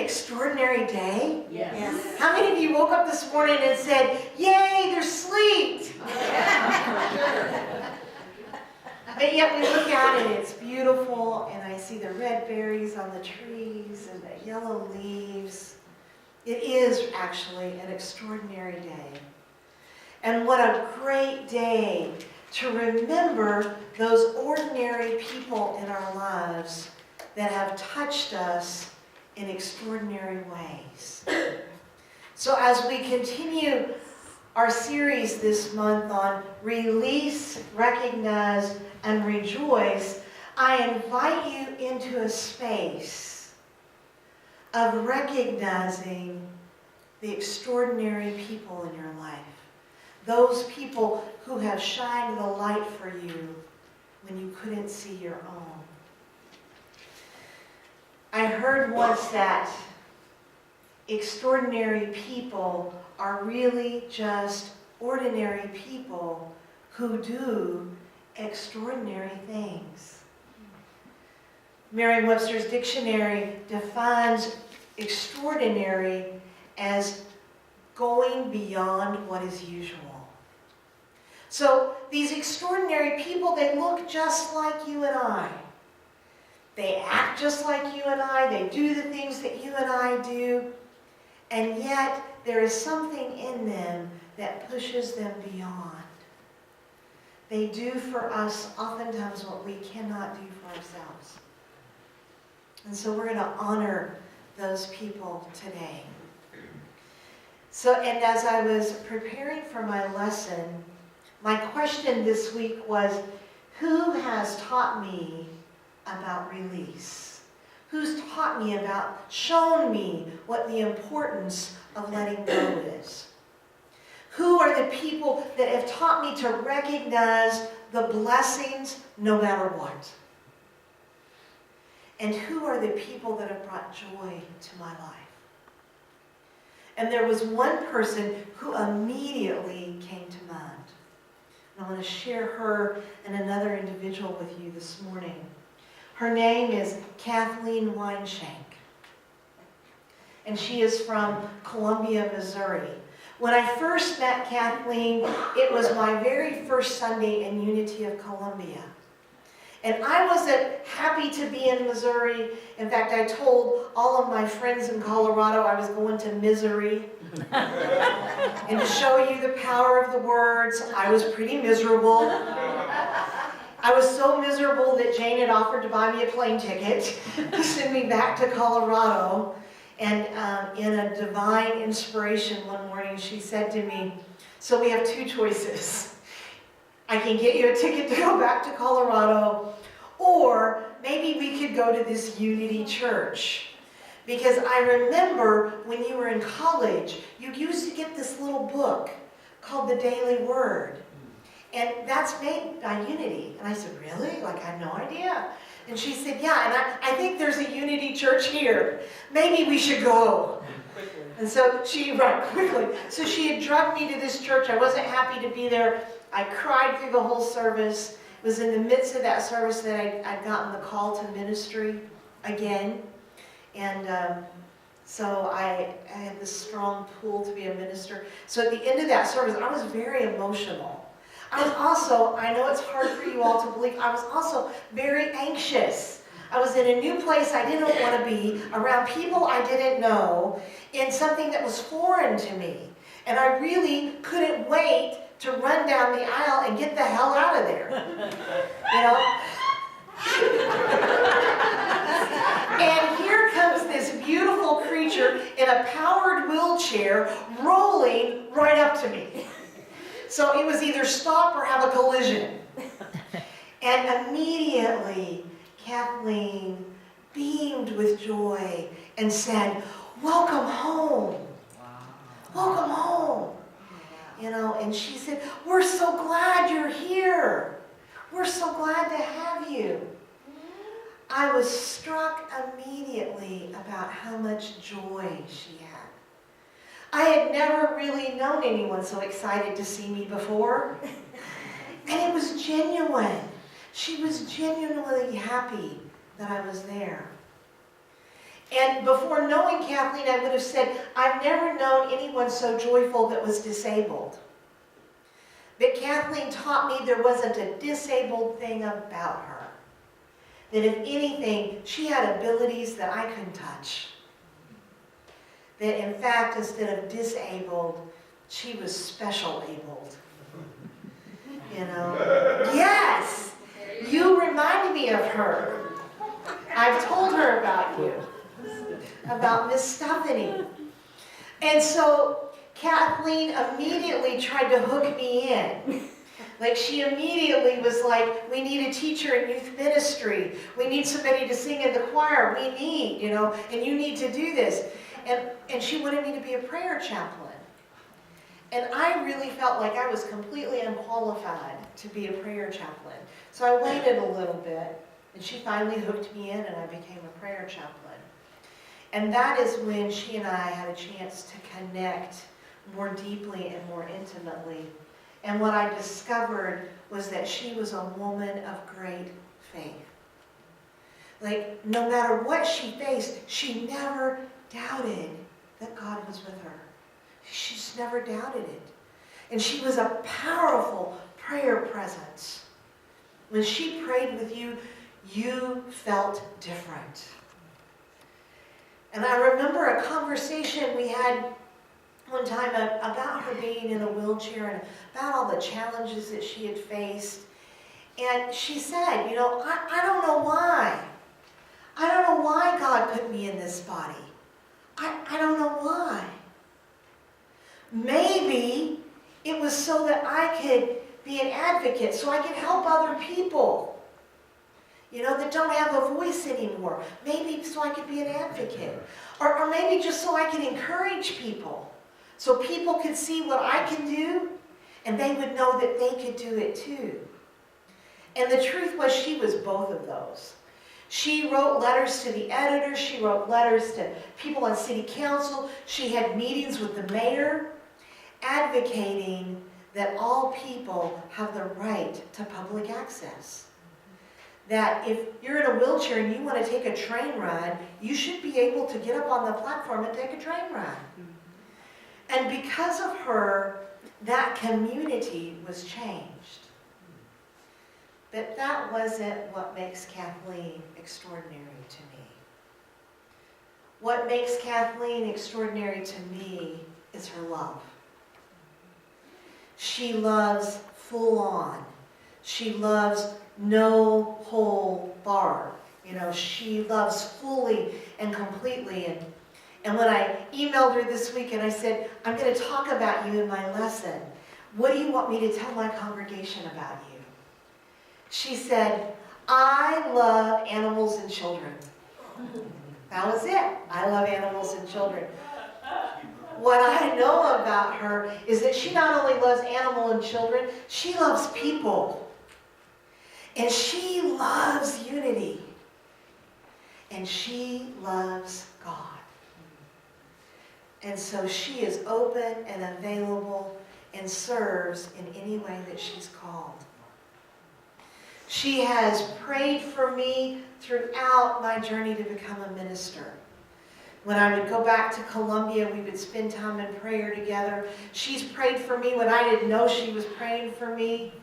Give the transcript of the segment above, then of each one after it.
extraordinary day? Yes. How many of you woke up this morning and said, yay, there's sleet? But yet we look out and it's beautiful, and I see the red berries on the trees and the yellow leaves. It is actually an extraordinary day. And what a great day to remember those ordinary people in our lives that have touched us in extraordinary ways. So as we continue our series this month on Release, Recognize, and Rejoice, I invite you into a space of recognizing the extraordinary people in your life. Those people who have shined the light for you when you couldn't see your own. I heard once that extraordinary people are really just ordinary people who do extraordinary things. Merriam-Webster's dictionary defines extraordinary as going beyond what is usual. So these extraordinary people, they look just like you and I. They act just like you and I. They do the things that you and I do. And yet, there is something in them that pushes them beyond. They do for us oftentimes what we cannot do for ourselves. And so we're going to honor those people today. So, and as I was preparing for my lesson, my question this week was, who has taught me about release? Who's taught me about, shown me what the importance of letting go is? Who are the people that have taught me to recognize the blessings no matter what? And who are the people that have brought joy to my life? And there was one person who immediately came to mind. And I want to share her and another individual with you this morning. Her name is Kathleen Weinshank. And she is from Columbia, Missouri. When I first met Kathleen, it was my very first Sunday in Unity of Columbia. And I wasn't happy to be in Missouri. In fact, I told all of my friends in Colorado I was going to misery. And to show you the power of the words, I was pretty miserable. I was so miserable that Jane had offered to buy me a plane ticket to send me back to Colorado. And in a divine inspiration one morning, she said to me, so we have two choices. I can get you a ticket to go back to Colorado, or maybe we could go to this Unity church. Because I remember when you were in college, you used to get this little book called The Daily Word. And that's made by Unity. And I said, really? Like, I had no idea. And she said, yeah, and I think there's a Unity church here. Maybe we should go. And so So she had drugged me to this church. I wasn't happy to be there. I cried through the whole service. It was in the midst of that service that I'd gotten the call to ministry again. And so I had this strong pull to be a minister. So at the end of that service, I was very emotional. I was also, I know it's hard for you all to believe, I was also very anxious. I was in a new place I didn't want to be, around people I didn't know, in something that was foreign to me. And I really couldn't wait to run down the aisle and get the hell out of there. You know? And here comes this beautiful creature in a powered wheelchair rolling right up to me. So it was either stop or have a collision. And immediately, Kathleen beamed with joy and said, welcome home. Wow. Welcome home. You know, and she said, we're so glad you're here. We're so glad to have you. I was struck immediately about how much joy she had. I had never really known anyone so excited to see me before. And it was genuine. She was genuinely happy that I was there. And before knowing Kathleen, I would have said, I've never known anyone so joyful that was disabled. But Kathleen taught me there wasn't a disabled thing about her. That if anything, she had abilities that I couldn't touch. That in fact, instead of disabled, she was special-abled. You know? Yes! You reminded me of her. I've told her about you. About Miss Stephanie. And so Kathleen immediately tried to hook me in. Like she immediately was like, we need a teacher in youth ministry. We need somebody to sing in the choir. We need, you know, and you need to do this. And she wanted me to be a prayer chaplain. And I really felt like I was completely unqualified to be a prayer chaplain. So I waited a little bit, and she finally hooked me in, and I became a prayer chaplain. And that is when she and I had a chance to connect more deeply and more intimately. And what I discovered was that she was a woman of great faith. Like, no matter what she faced, she never doubted that God was with her. She just never doubted it. And she was a powerful prayer presence. When she prayed with you, you felt different. And I remember a conversation we had one time about her being in a wheelchair and about all the challenges that she had faced. And she said, you know, I don't know why. I don't know why God put me in this body. I don't know why. Maybe it was so that I could be an advocate, so I could help other people, you know, that don't have a voice anymore. Maybe so I could be an advocate. Or maybe just so I could encourage people. So people could see what I can do, and they would know that they could do it too. And the truth was, she was both of those. She wrote letters to the editor. She wrote letters to people on city council. She had meetings with the mayor, advocating that all people have the right to public access. That if you're in a wheelchair and you want to take a train ride, you should be able to get up on the platform and take a train ride. And because of her, that community was changed. But that wasn't what makes Kathleen extraordinary to me. What makes Kathleen extraordinary to me is her love. She loves full on. She loves no whole bar. You know, she loves fully and completely. And when I emailed her this week and I said, I'm going to talk about you in my lesson. What do you want me to tell my congregation about you? She said, I love animals and children. That was it. I love animals and children. What I know about her is that she not only loves animals and children, she loves people. And she loves unity. And she loves God. And so she is open and available and serves in any way that she's called. She has prayed for me throughout my journey to become a minister. When I would go back to Columbia, we would spend time in prayer together. She's prayed for me when I didn't know she was praying for me.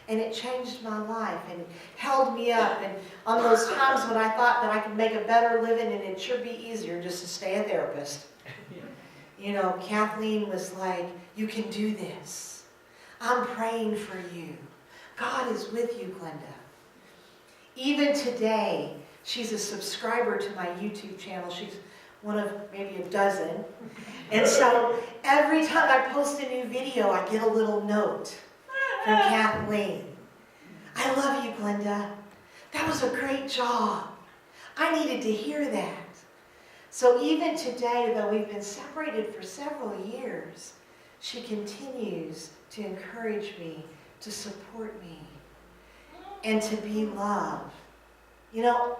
And it changed my life and it held me up. And on those times when I thought that I could make a better living and it'd sure be easier just to stay a therapist. You know, Kathleen was like, you can do this. I'm praying for you. God is with you, Glenda. Even today, she's a subscriber to my YouTube channel. She's one of maybe a dozen. And so every time I post a new video, I get a little note from Kathleen. I love you, Glenda. That was a great job. I needed to hear that. So even today, though we've been separated for several years, she continues to encourage me, to support me, and to be loved. You know,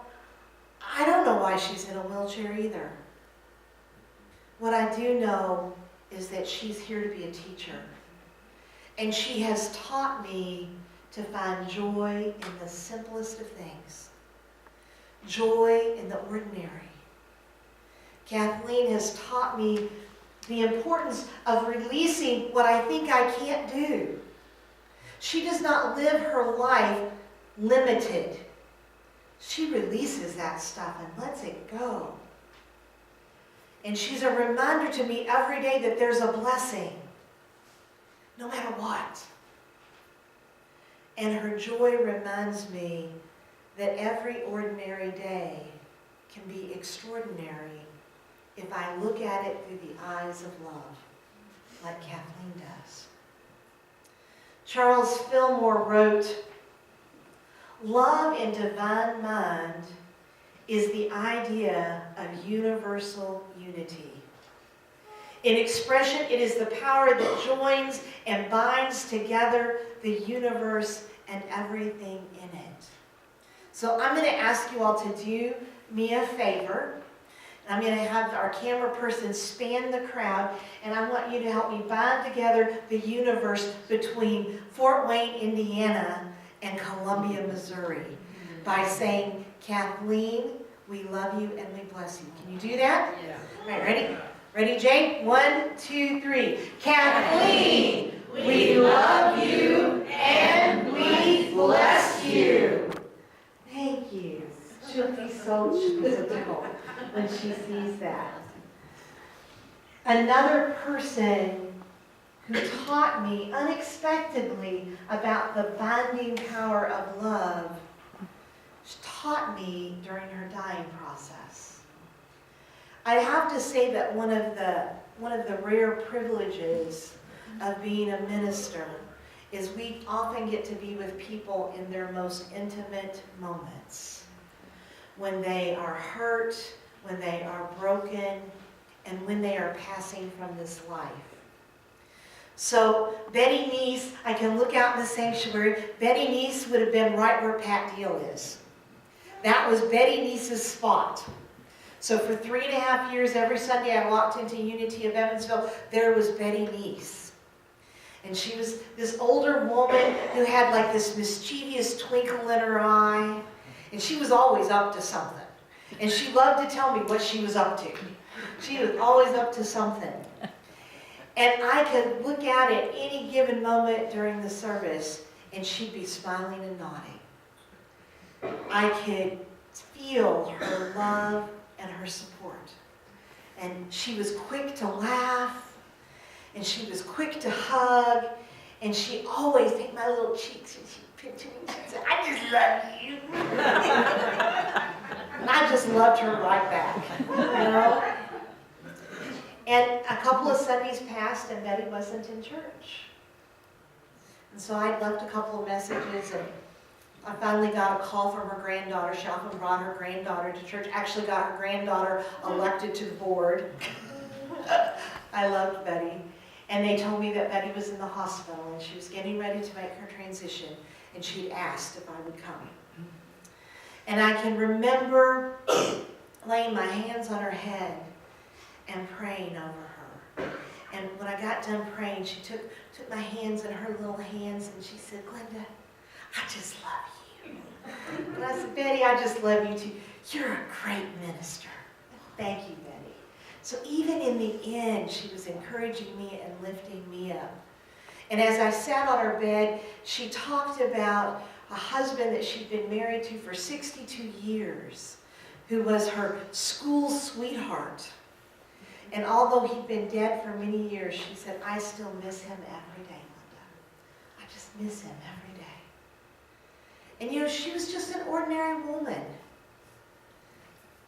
I don't know why she's in a wheelchair either. What I do know is that she's here to be a teacher. And she has taught me to find joy in the simplest of things. Joy in the ordinary. Kathleen has taught me the importance of releasing what I think I can't do. She does not live her life limited. She releases that stuff and lets it go. And she's a reminder to me every day that there's a blessing, no matter what. And her joy reminds me that every ordinary day can be extraordinary if I look at it through the eyes of love, like Kathleen does. Charles Fillmore wrote, "Love in divine mind is the idea of universal unity. In expression, it is the power that joins and binds together the universe and everything in it." So I'm going to ask you all to do me a favor. I'm going to have our camera person span the crowd, and I want you to help me bind together the universe between Fort Wayne, Indiana, and Columbia, Missouri, by saying, "Kathleen, we love you and we bless you." Can you do that? Yeah. All right, ready? Ready, Jay? 1, 2, 3. Kathleen, we love you and we bless you. Thank you. She'll be so tickled when she sees that. Another person who taught me unexpectedly about the binding power of love taught me during her dying process. I have to say that one of the rare privileges of being a minister is we often get to be with people in their most intimate moments, when they are hurt, when they are broken, and when they are passing from this life. So Betty Neese, I can look out in the sanctuary. Betty Neese would have been right where Pat Deal is. That was Betty Neese's spot. So for 3.5 years, every Sunday I walked into Unity of Evansville, there was Betty Neese. And she was this older woman who had like this mischievous twinkle in her eye. And she was always up to something. And she loved to tell me what she was up to. She was always up to something. And I could look at it any given moment during the service, and she'd be smiling and nodding. I could feel her love and her support. And she was quick to laugh, and she was quick to hug, and she always take my little cheeks and she'd pinch me and she'd say, "I just love you." And I just loved her right back, you know? And a couple of Sundays passed and Betty wasn't in church. And so I'd left a couple of messages, and I finally got a call from her granddaughter. She often brought her granddaughter to church, actually got her granddaughter elected to the board. I loved Betty. And they told me that Betty was in the hospital and she was getting ready to make her transition, and she'd asked if I would come. And I can remember laying my hands on her head and praying over her. And when I got done praying, she took my hands in her little hands and she said, "Glenda, I just love you." And I said, "Betty, I just love you too. You're a great minister." Thank you, Betty. So even in the end, she was encouraging me and lifting me up. And as I sat on her bed, she talked about a husband that she'd been married to for 62 years, who was her school sweetheart. And although he'd been dead for many years, she said, "I still miss him every day, Glenda. I just miss him every day." And you know, she was just an ordinary woman,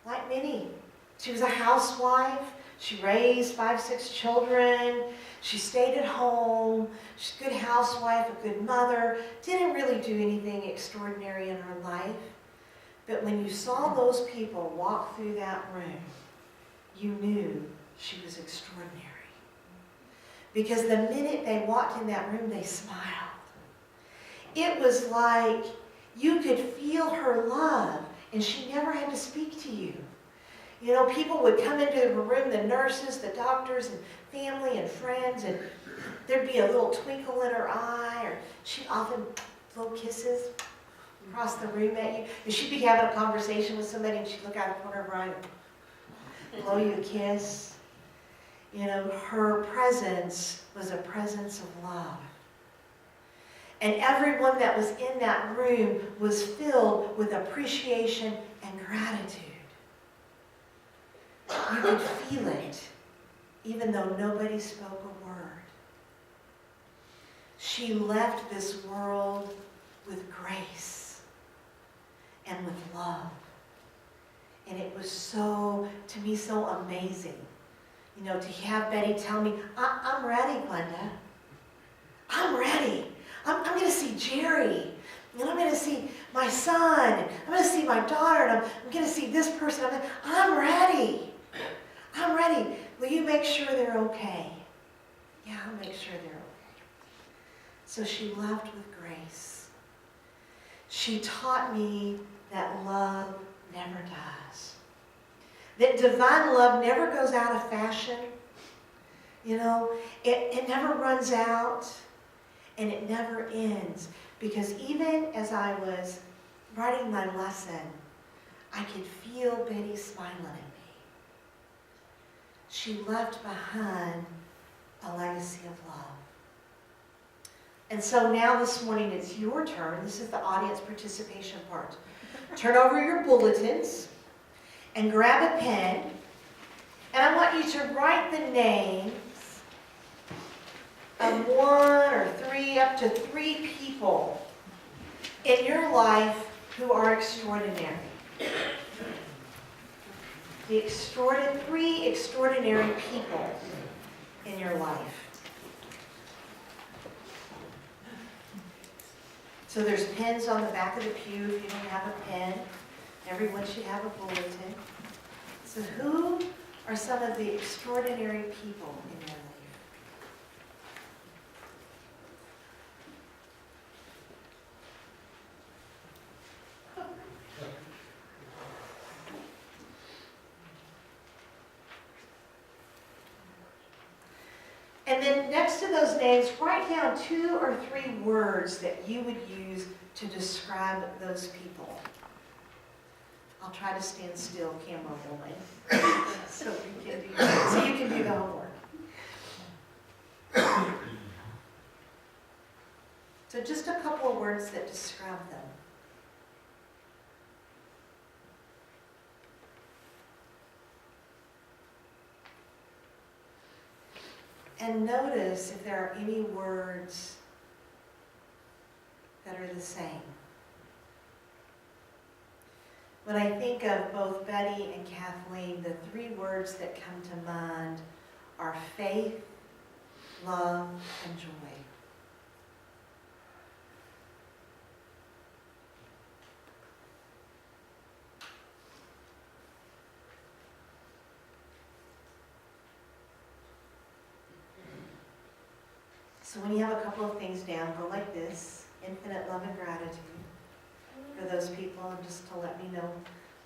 like many. She was a housewife. She raised 5, 6 children. She stayed at home. She's a good housewife, a good mother. Didn't really do anything extraordinary in her life. But when you saw those people walk through that room, you knew she was extraordinary. Because the minute they walked in that room, they smiled. It was like you could feel her love, and she never had to speak to you. You know, people would come into the room, the nurses, the doctors, and family and friends, and there'd be a little twinkle in her eye, or she'd often blow kisses across the room at you. And she'd be having a conversation with somebody, and she'd look out the corner of her eye. blow you a kiss. You know, her presence was a presence of love. And everyone that was in that room was filled with appreciation and gratitude. You could feel it, even though nobody spoke a word. She left this world with grace and with love. And it was so, to me, so amazing. You know, to have Betty tell me, I'm ready, Glenda. I'm ready. I'm going to see Jerry. And I'm going to see my son. And I'm going to see my daughter. And I'm going to see this person. I'm ready. I'm ready. Will you make sure they're okay? Yeah, I'll make sure they're okay. So she left with grace. She taught me that love never dies. That divine love never goes out of fashion. You know, it never runs out and it never ends. Because even as I was writing my lesson, I could feel Betty smiling at me. She left behind a legacy of love. And so now this morning it's your turn. This is the audience participation part. Turn over your bulletins and grab a pen. And I want you to write the names of 1 or 3, up to 3 people in your life who are extraordinary. 3 extraordinary people in your life. So there's pens on the back of the pew if you don't have a pen. Everyone should have a bulletin. So who are some of the extraordinary people in your life? And then next to those names, write down 2 or 3 words that you would use to describe those people. I'll try to stand still, camera rolling, so you can do the homework. So just a couple of words that describe them. And notice if there are any words that are the same. When I think of both Betty and Kathleen, the 3 words that come to mind are faith, love, and joy. So when you have a couple of things down, go like this: infinite love and gratitude for those people, and just to let me know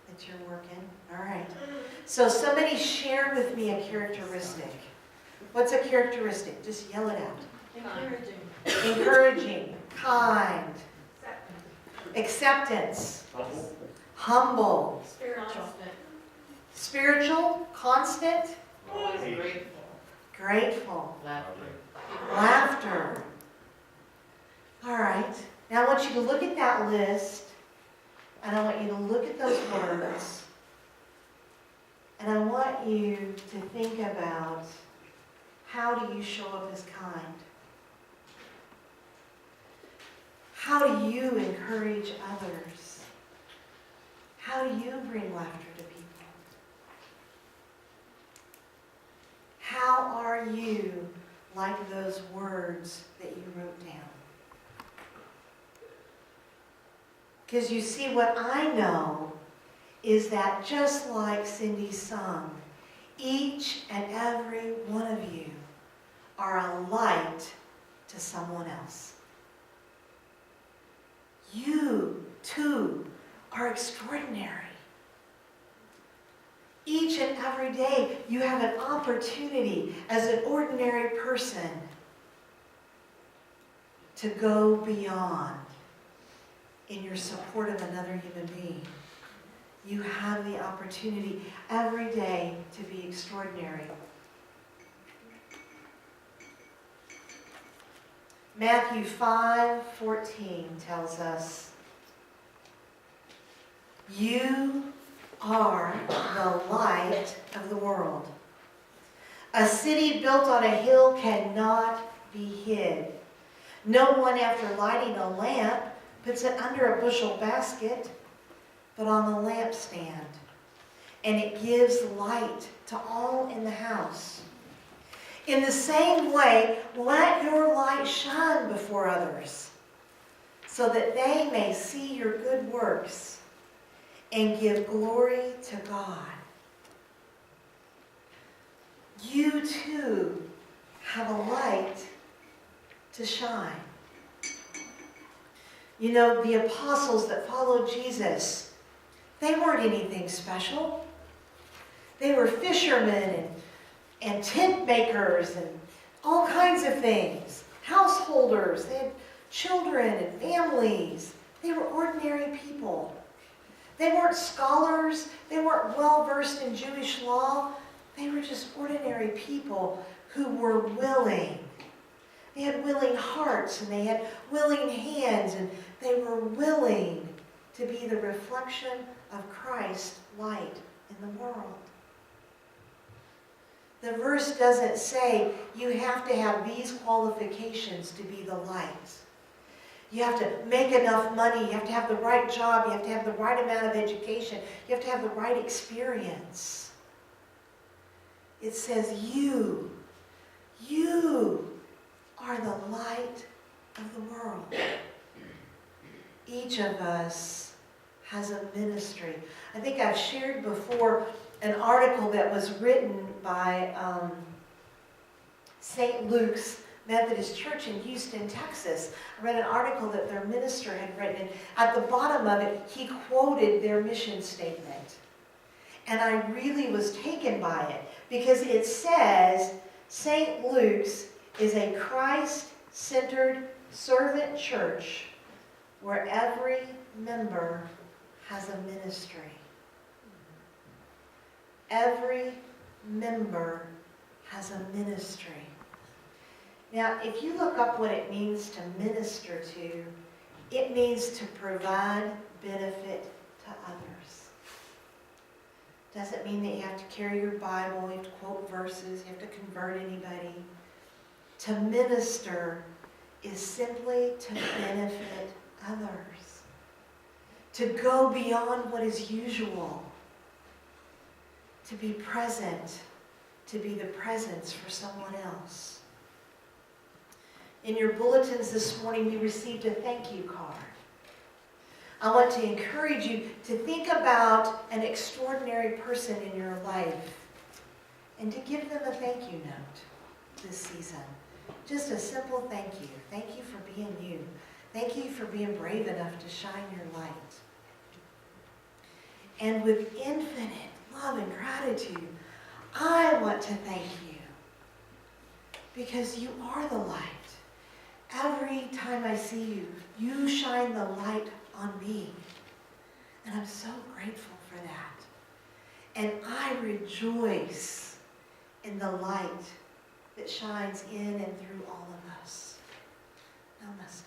that you're working. All right. So somebody share with me a characteristic. What's a characteristic? Just yell it out. Encouraging. Encouraging, kind, acceptance, humble, spiritual, constant, grateful, laughter. All right. Now I want you to look at that list, and I want you to look at those words, and I want you to think about, how do you show up as kind? How do you encourage others? How do you bring laughter to people? How are you like those words that you wrote down? Because you see, what I know is that just like Cindy sung, each and every one of you are a light to someone else. You, too, are extraordinary. Each and every day, you have an opportunity as an ordinary person to go beyond in your support of another human being. You have the opportunity every day to be extraordinary. Matthew 5:14 tells us, you are the light of the world. A city built on a hill cannot be hid. No one, after lighting a lamp, puts it under a bushel basket, but on the lampstand, and it gives light to all in the house. In the same way, let your light shine before others, so that they may see your good works and give glory to God. You too have a light to shine. You know, the apostles that followed Jesus, they weren't anything special. They were fishermen and tent makers and all kinds of things. Householders, they had children and families. They were ordinary people. They weren't scholars. They weren't well-versed in Jewish law. They were just ordinary people who were willing. They had willing hearts and they had willing hands, and they were willing to be the reflection of Christ's light in the world. The verse doesn't say you have to have these qualifications to be the light. You have to make enough money, you have to have the right job, you have to have the right amount of education, you have to have the right experience. It says you are the light of the world. Each of us has a ministry. I think I've shared before an article that was written by St. Luke's Methodist Church in Houston, Texas. I read an article that their minister had written, and at the bottom of it, he quoted their mission statement. And I really was taken by it, because it says, St. Luke's is a Christ-centered servant church where every member has a ministry. Every member has a ministry. Now, if you look up what it means to minister to, it means to provide benefit to others. Doesn't mean that you have to carry your Bible, you have to quote verses, you have to convert anybody. To minister is simply to benefit others. To go beyond what is usual. To be present. To be the presence for someone else. In your bulletins this morning, we received a thank you card. I want to encourage you to think about an extraordinary person in your life and to give them a thank you note this season. Just a simple thank you. Thank you for being you. Thank you for being brave enough to shine your light. And with infinite love and gratitude, I want to thank you because you are the light. Every time I see you, you shine the light on me. And I'm so grateful for that. And I rejoice in the light that shines in and through all of us. Namaste.